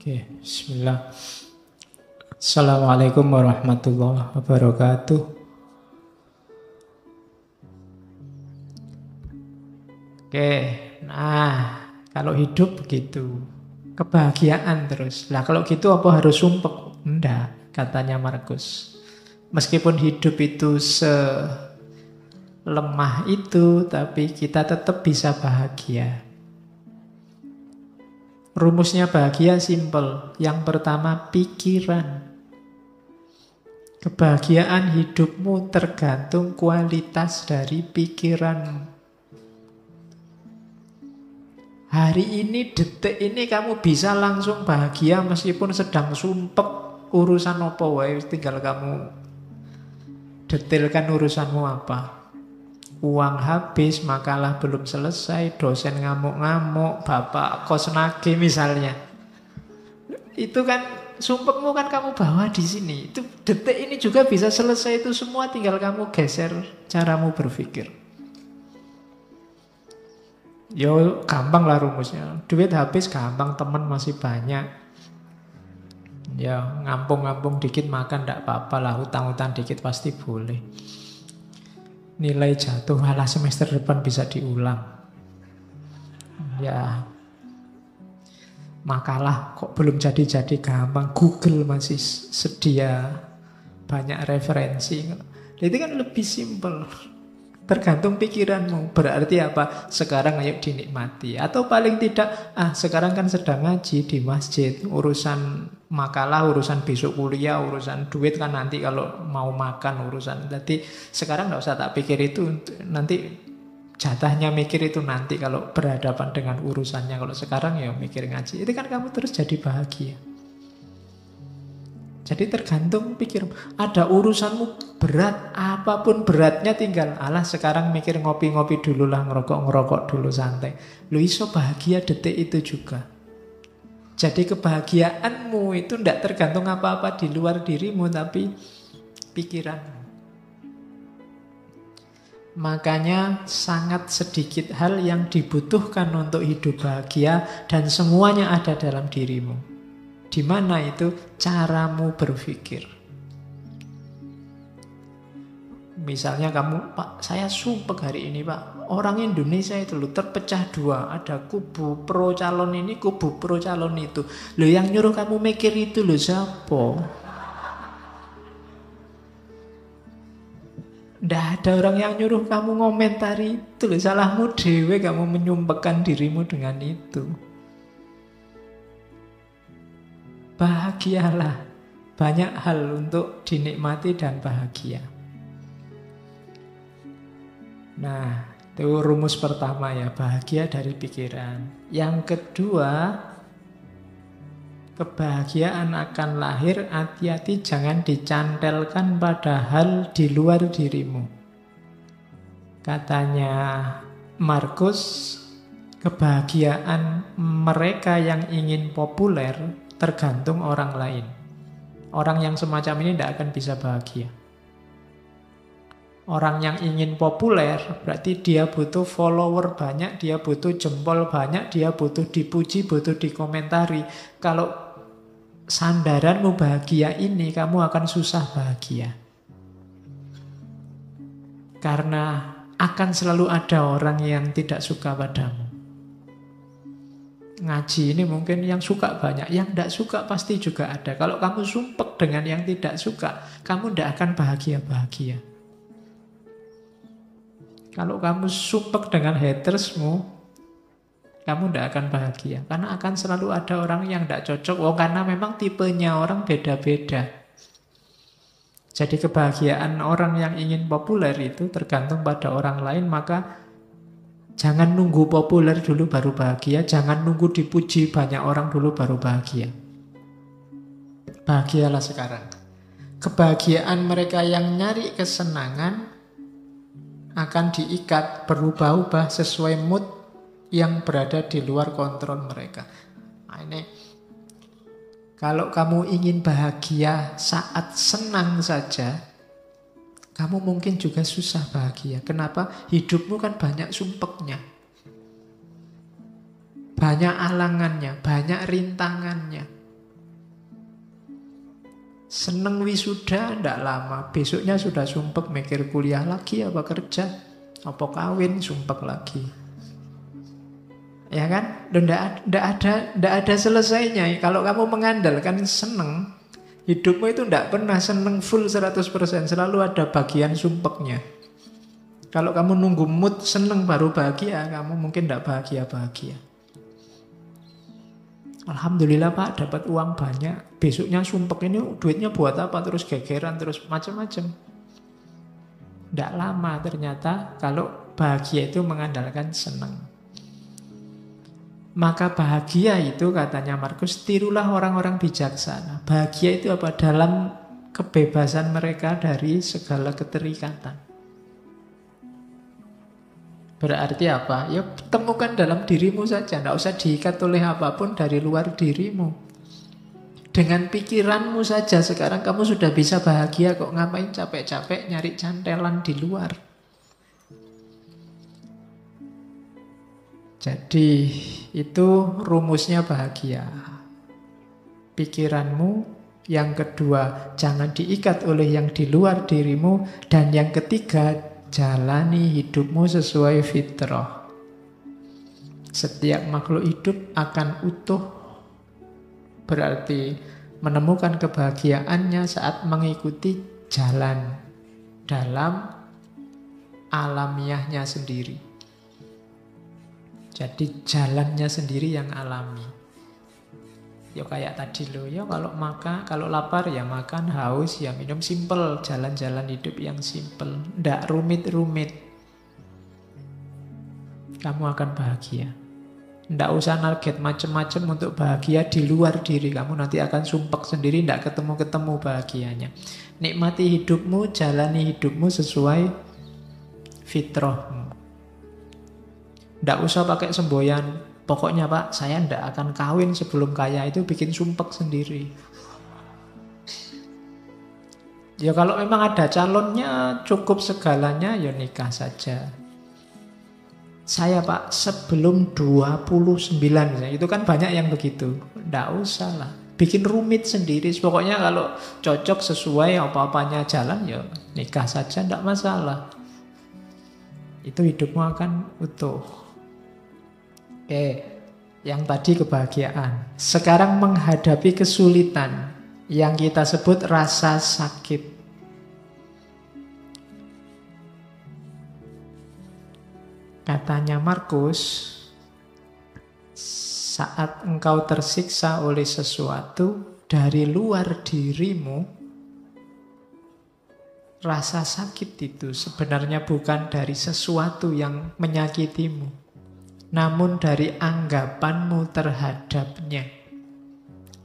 Oke, bismillah. Assalamualaikum warahmatullahi wabarakatuh. Oke, nah kalau hidup begitu, kebahagiaan terus. Lah kalau gitu apa harus sumpek? Enggak, katanya Markus. Meskipun hidup itu selemah itu, tapi kita tetap bisa bahagia. Rumusnya bahagia simpel. Yang pertama pikiran. Kebahagiaan hidupmu tergantung kualitas dari pikiranmu. Hari ini, detik ini kamu bisa langsung bahagia meskipun sedang sumpek urusan apa wae, tinggal kamu detailkan urusanmu apa. Uang habis, makalah belum selesai, dosen ngamuk-ngamuk, bapak kos nagih misalnya. Itu kan sumpekmu kan kamu bawa di sini. Itu detik ini juga bisa selesai itu semua, tinggal kamu geser caramu berpikir. Yo gampang lah rumusnya. Duit habis gampang, teman masih banyak. Ya ngampung-ngampung dikit makan ndak apa-apa lah, hutang-hutang dikit pasti boleh. Nilai jatuh, malah semester depan bisa diulang. Ya, makalah kok belum jadi-jadi gampang. Google masih sedia banyak referensi. Itu kan lebih simpel. Tergantung pikiranmu. Berarti apa? Sekarang ayo dinikmati. Atau paling tidak, sekarang kan sedang ngaji di masjid. Urusan makalah, urusan besok kuliah, urusan duit kan nanti kalau mau makan urusan. Jadi sekarang gak usah tak pikir itu. Nanti jatahnya mikir itu nanti kalau berhadapan dengan urusannya. Kalau sekarang ya mikir ngaji. Itu kan kamu terus jadi bahagia. Jadi tergantung pikir. Ada urusanmu berat, apapun beratnya tinggal alah sekarang mikir ngopi-ngopi dulu lah, ngerokok-ngerokok dulu santai. Lu iso bahagia detik itu juga. Jadi kebahagiaanmu itu tidak tergantung apa-apa di luar dirimu, tapi pikiranmu. Makanya sangat sedikit hal yang dibutuhkan untuk hidup bahagia dan semuanya ada dalam dirimu. Di mana itu caramu berpikir. Misalnya kamu, Pak, saya sumpek hari ini, Pak. Orang Indonesia itu loh terpecah dua. Ada kubu pro calon ini, kubu pro calon itu. Loh yang nyuruh kamu mikir itu loh siapa? Nggak ada orang yang nyuruh kamu ngomentari itu loh. Salahmu dewe kamu menyumpekkan dirimu dengan itu. Bahagialah. Banyak hal untuk dinikmati dan bahagia. Nah, itu rumus pertama ya, bahagia dari pikiran. Yang kedua, kebahagiaan akan lahir, hati-hati jangan dicantelkan pada hal di luar dirimu. Katanya Markus, kebahagiaan mereka yang ingin populer tergantung orang lain. Orang yang semacam ini tidak akan bisa bahagia. Orang yang ingin populer berarti dia butuh follower banyak, dia butuh jempol banyak, dia butuh dipuji, butuh dikomentari. Kalau sandaranmu bahagia ini, kamu akan susah bahagia. Karena akan selalu ada orang yang tidak suka padamu. Ngaji ini mungkin yang suka banyak, yang tidak suka pasti juga ada. Kalau kamu sumpek dengan yang tidak suka, kamu tidak akan bahagia-bahagia. Kalau kamu sumpek dengan hatersmu, kamu tidak akan bahagia. Karena akan selalu ada orang yang tidak cocok. Karena memang tipenya orang beda-beda. Jadi kebahagiaan orang yang ingin populer itu tergantung pada orang lain. Maka jangan nunggu populer dulu baru bahagia. Jangan nunggu dipuji banyak orang dulu baru bahagia. Bahagialah sekarang. Kebahagiaan mereka yang nyari kesenangan akan diikat, berubah-ubah sesuai mood yang berada di luar kontrol mereka. Nah ini, kalau kamu ingin bahagia saat senang saja, kamu mungkin juga susah bahagia. Kenapa? Hidupmu kan banyak sumpeknya. Banyak alangannya, banyak rintangannya. Seneng wisuda ndak lama, besoknya sudah sumpek mikir kuliah lagi apa kerja, apa kawin, sumpek lagi. Ya kan? Ndak ada selesainya. Kalau kamu mengandalkan seneng, hidupmu itu ndak pernah seneng full 100%, selalu ada bagian sumpeknya. Kalau kamu nunggu mood seneng baru bahagia, kamu mungkin ndak bahagia-bahagia. Alhamdulillah Pak, dapat uang banyak. Besoknya sumpek, ini duitnya buat apa? Terus gegeran, terus macam-macam. Ndak lama ternyata kalau bahagia itu mengandalkan seneng. Maka bahagia itu, katanya Markus, tirulah orang-orang bijaksana. Bahagia itu apa? Dalam kebebasan mereka dari segala keterikatan. Berarti apa? Ya temukan dalam dirimu saja. Tidak usah diikat oleh apapun dari luar dirimu. Dengan pikiranmu saja sekarang kamu sudah bisa bahagia kok. Ngapain capek-capek nyari cantelan di luar? Jadi itu rumusnya bahagia. Pikiranmu. Yang kedua, jangan diikat oleh yang di luar dirimu. Dan yang ketiga, jalani hidupmu sesuai fitrah. Setiap makhluk hidup akan utuh. Berarti menemukan kebahagiaannya saat mengikuti jalan dalam alamiahnya sendiri. Jadi jalannya sendiri yang alami. Ya kayak tadi loh, ya kalau lapar ya makan, haus ya minum, simple, jalan-jalan hidup yang simple, ndak rumit-rumit. Kamu akan bahagia. Ndak usah target macam-macam untuk bahagia di luar diri kamu, nanti akan sumpek sendiri, ndak ketemu-ketemu bahagianya. Nikmati hidupmu, jalani hidupmu sesuai fitrahmu. Ndak usah pakai semboyan. Pokoknya Pak, saya ndak akan kawin sebelum kaya, itu bikin sumpek sendiri. Ya kalau memang ada calonnya, cukup segalanya, ya nikah saja. Saya Pak, sebelum 29 misalnya, itu kan banyak yang begitu. Ndak usah lah, bikin rumit sendiri. Pokoknya kalau cocok sesuai apa-apanya jalan, ya nikah saja, ndak masalah. Itu hidupmu akan utuh. Oke, yang tadi kebahagiaan. Sekarang menghadapi kesulitan yang kita sebut rasa sakit. Katanya Markus, saat engkau tersiksa oleh sesuatu dari luar dirimu, rasa sakit itu sebenarnya bukan dari sesuatu yang menyakitimu, namun dari anggapanmu terhadapnya.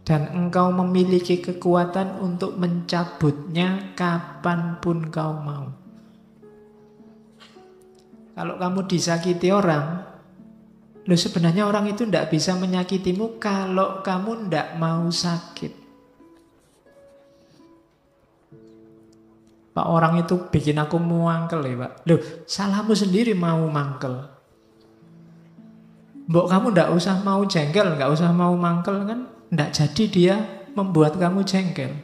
Dan engkau memiliki kekuatan untuk mencabutnya kapanpun kau mau. Kalau kamu disakiti orang, loh sebenarnya orang itu tidak bisa menyakitimu kalau kamu tidak mau sakit. Pak, orang itu bikin aku mangkel ya Pak. Loh, salahmu sendiri mau mangkel. Mbok kamu ndak usah mau jengkel, nggak usah mau mangkel kan, ndak jadi dia membuat kamu jengkel.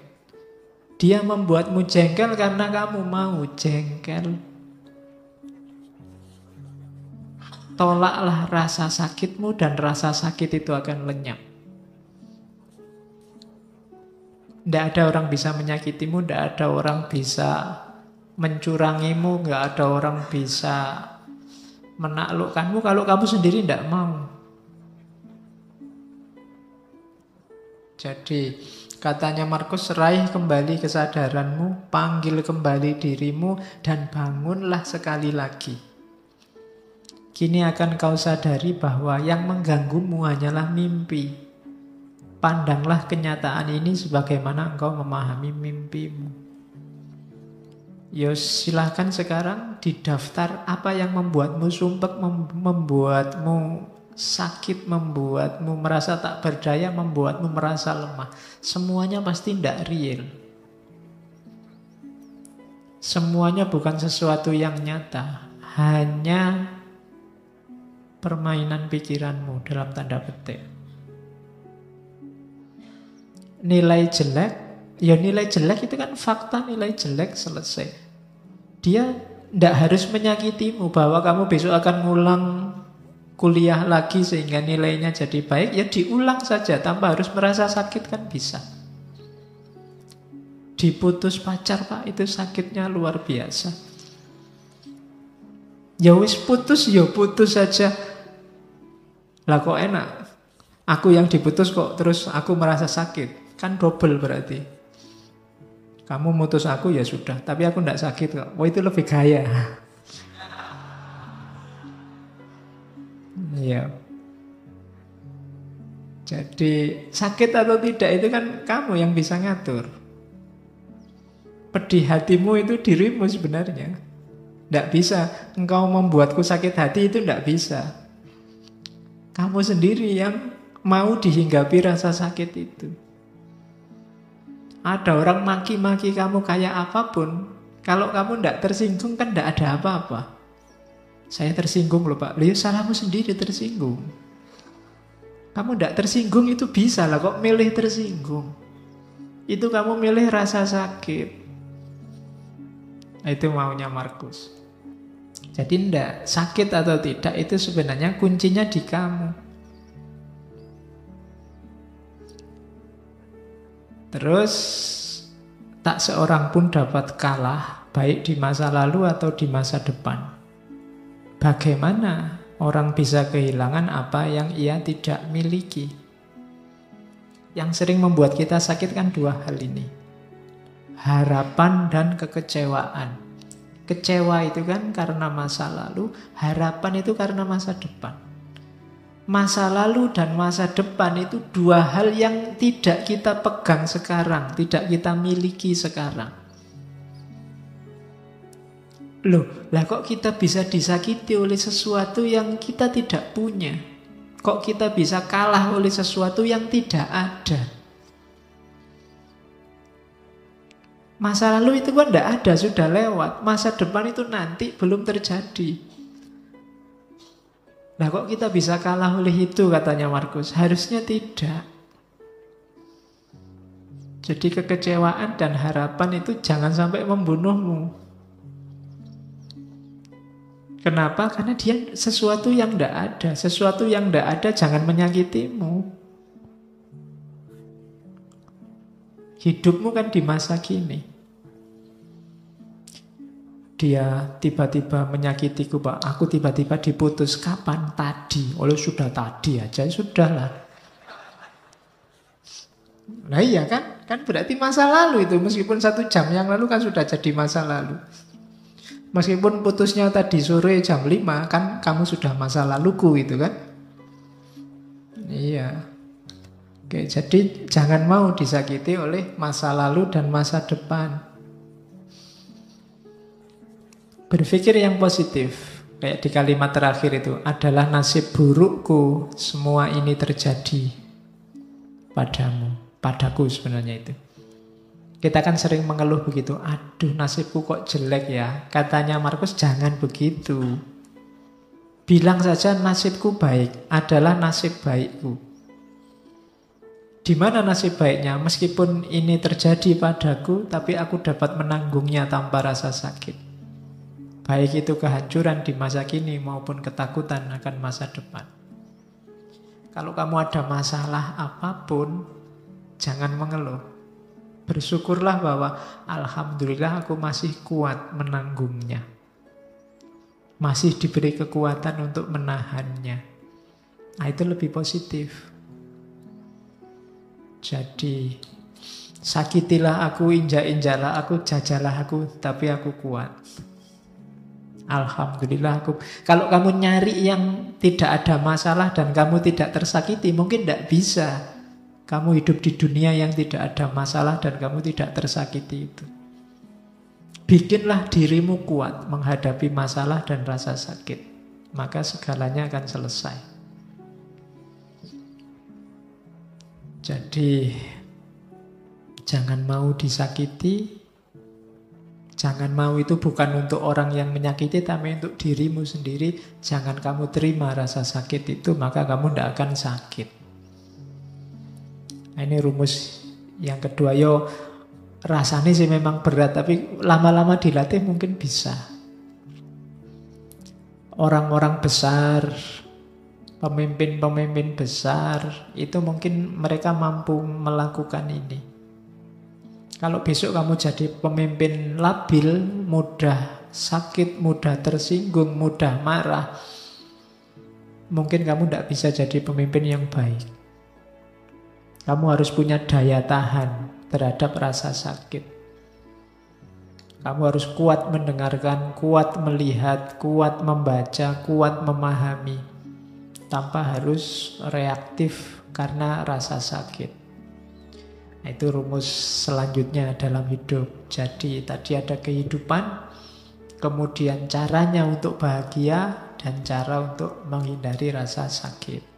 Dia membuatmu jengkel karena kamu mau jengkel. Tolaklah rasa sakitmu dan rasa sakit itu akan lenyap. Ndak ada orang bisa menyakitimu, ndak ada orang bisa mencurangimu, nggak ada orang bisa menaklukkanmu kalau kamu sendiri tidak mau. Jadi katanya Markus, raih kembali kesadaranmu, panggil kembali dirimu, dan bangunlah sekali lagi. Kini akan kau sadari bahwa yang mengganggumu hanyalah mimpi. Pandanglah kenyataan ini sebagaimana engkau memahami mimpimu. Ya silahkan sekarang didaftar apa yang membuatmu sumpek, membuatmu sakit, membuatmu merasa tak berdaya, membuatmu merasa lemah. Semuanya pasti tidak real. Semuanya bukan sesuatu yang nyata. Hanya permainan pikiranmu dalam tanda petik. Nilai jelek Ya nilai jelek itu kan fakta, nilai jelek selesai. Dia tidak harus menyakitimu bahwa kamu besok akan ngulang kuliah lagi sehingga nilainya jadi baik. Ya diulang saja tanpa harus merasa sakit kan bisa. Diputus pacar Pak, itu sakitnya luar biasa. Ya wis putus, ya putus saja. Lah kok enak? Aku yang diputus kok terus aku merasa sakit. Kan double berarti. Kamu mutus aku ya sudah, tapi aku tidak sakit kok. Wah itu lebih gaya. Ya. Jadi sakit atau tidak itu kan kamu yang bisa ngatur. Pedih hatimu itu dirimu sebenarnya. Tidak bisa engkau membuatku sakit hati, itu tidak bisa. Kamu sendiri yang mau dihinggapi rasa sakit itu. Ada orang maki-maki kamu kayak apapun, kalau kamu tidak tersinggung kan tidak ada apa-apa. Saya tersinggung loh Pak. Lihat salahmu sendiri tersinggung. Kamu tidak tersinggung itu bisa lah, kok milih tersinggung. Itu kamu milih rasa sakit. Itu maunya Markus. Jadi tidak sakit atau tidak itu sebenarnya kuncinya di kamu. Terus tak seorang pun dapat kalah, baik di masa lalu atau di masa depan. Bagaimana orang bisa kehilangan apa yang ia tidak miliki? Yang sering membuat kita sakit kan dua hal ini. Harapan dan kekecewaan. Kecewa itu kan karena masa lalu, harapan itu karena masa depan. Masa lalu dan masa depan itu dua hal yang tidak kita pegang sekarang, tidak kita miliki sekarang. Loh, lah kok kita bisa disakiti oleh sesuatu yang kita tidak punya? Kok kita bisa kalah oleh sesuatu yang tidak ada? Masa lalu itu kan tidak ada, sudah lewat. Masa depan itu nanti belum terjadi. Nah kok kita bisa kalah oleh itu, katanya Markus? Harusnya tidak. Jadi kekecewaan dan harapan itu jangan sampai membunuhmu. Kenapa? Karena dia sesuatu yang tidak ada. Sesuatu yang tidak ada jangan menyakitimu. Hidupmu kan di masa kini. Dia tiba-tiba menyakitiku Pak, aku tiba-tiba diputus. Kapan? Tadi. Oleh sudah tadi aja, sudahlah. Nah iya kan? Kan berarti masa lalu itu. Meskipun 1 jam yang lalu kan sudah jadi masa lalu. Meskipun putusnya tadi sore jam 5, kan kamu sudah masa laluku itu kan? Iya. Oke, jadi jangan mau disakiti oleh masa lalu dan masa depan. Berpikir yang positif. Kayak di kalimat terakhir itu, adalah nasib burukku semua ini terjadi padamu. Padaku sebenarnya itu. Kita kan sering mengeluh begitu. Aduh nasibku kok jelek ya. Katanya Markus jangan begitu. Bilang saja nasibku baik. Adalah nasib baikku. Di mana nasib baiknya? Meskipun ini terjadi padaku, tapi aku dapat menanggungnya tanpa rasa sakit. Baik itu kehancuran di masa kini maupun ketakutan akan masa depan. Kalau kamu ada masalah apapun, jangan mengeluh. Bersyukurlah bahwa alhamdulillah aku masih kuat menanggungnya. Masih diberi kekuatan untuk menahannya. Nah, itu lebih positif. Jadi, sakitilah aku, injak-injaklah aku, jajalah aku, tapi aku kuat. Alhamdulillah aku. Kalau kamu nyari yang tidak ada masalah dan kamu tidak tersakiti, mungkin tidak bisa. Kamu hidup di dunia yang tidak ada masalah dan kamu tidak tersakiti itu. Bikinlah dirimu kuat menghadapi masalah dan rasa sakit. Maka segalanya akan selesai. Jadi, jangan mau disakiti. Jangan mau itu bukan untuk orang yang menyakiti, tapi untuk dirimu sendiri. Jangan kamu terima rasa sakit itu, maka kamu tidak akan sakit. Nah, ini rumus yang kedua. rasanya sih memang berat, tapi lama-lama dilatih mungkin bisa. Orang-orang besar, pemimpin-pemimpin besar, itu mungkin mereka mampu melakukan ini. Kalau besok kamu jadi pemimpin labil, mudah sakit, mudah tersinggung, mudah marah, mungkin kamu tidak bisa jadi pemimpin yang baik. Kamu harus punya daya tahan terhadap rasa sakit. Kamu harus kuat mendengarkan, kuat melihat, kuat membaca, kuat memahami, tanpa harus reaktif karena rasa sakit. Nah, itu rumus selanjutnya dalam hidup. Jadi tadi ada kehidupan, kemudian caranya untuk bahagia, dan cara untuk menghindari rasa sakit.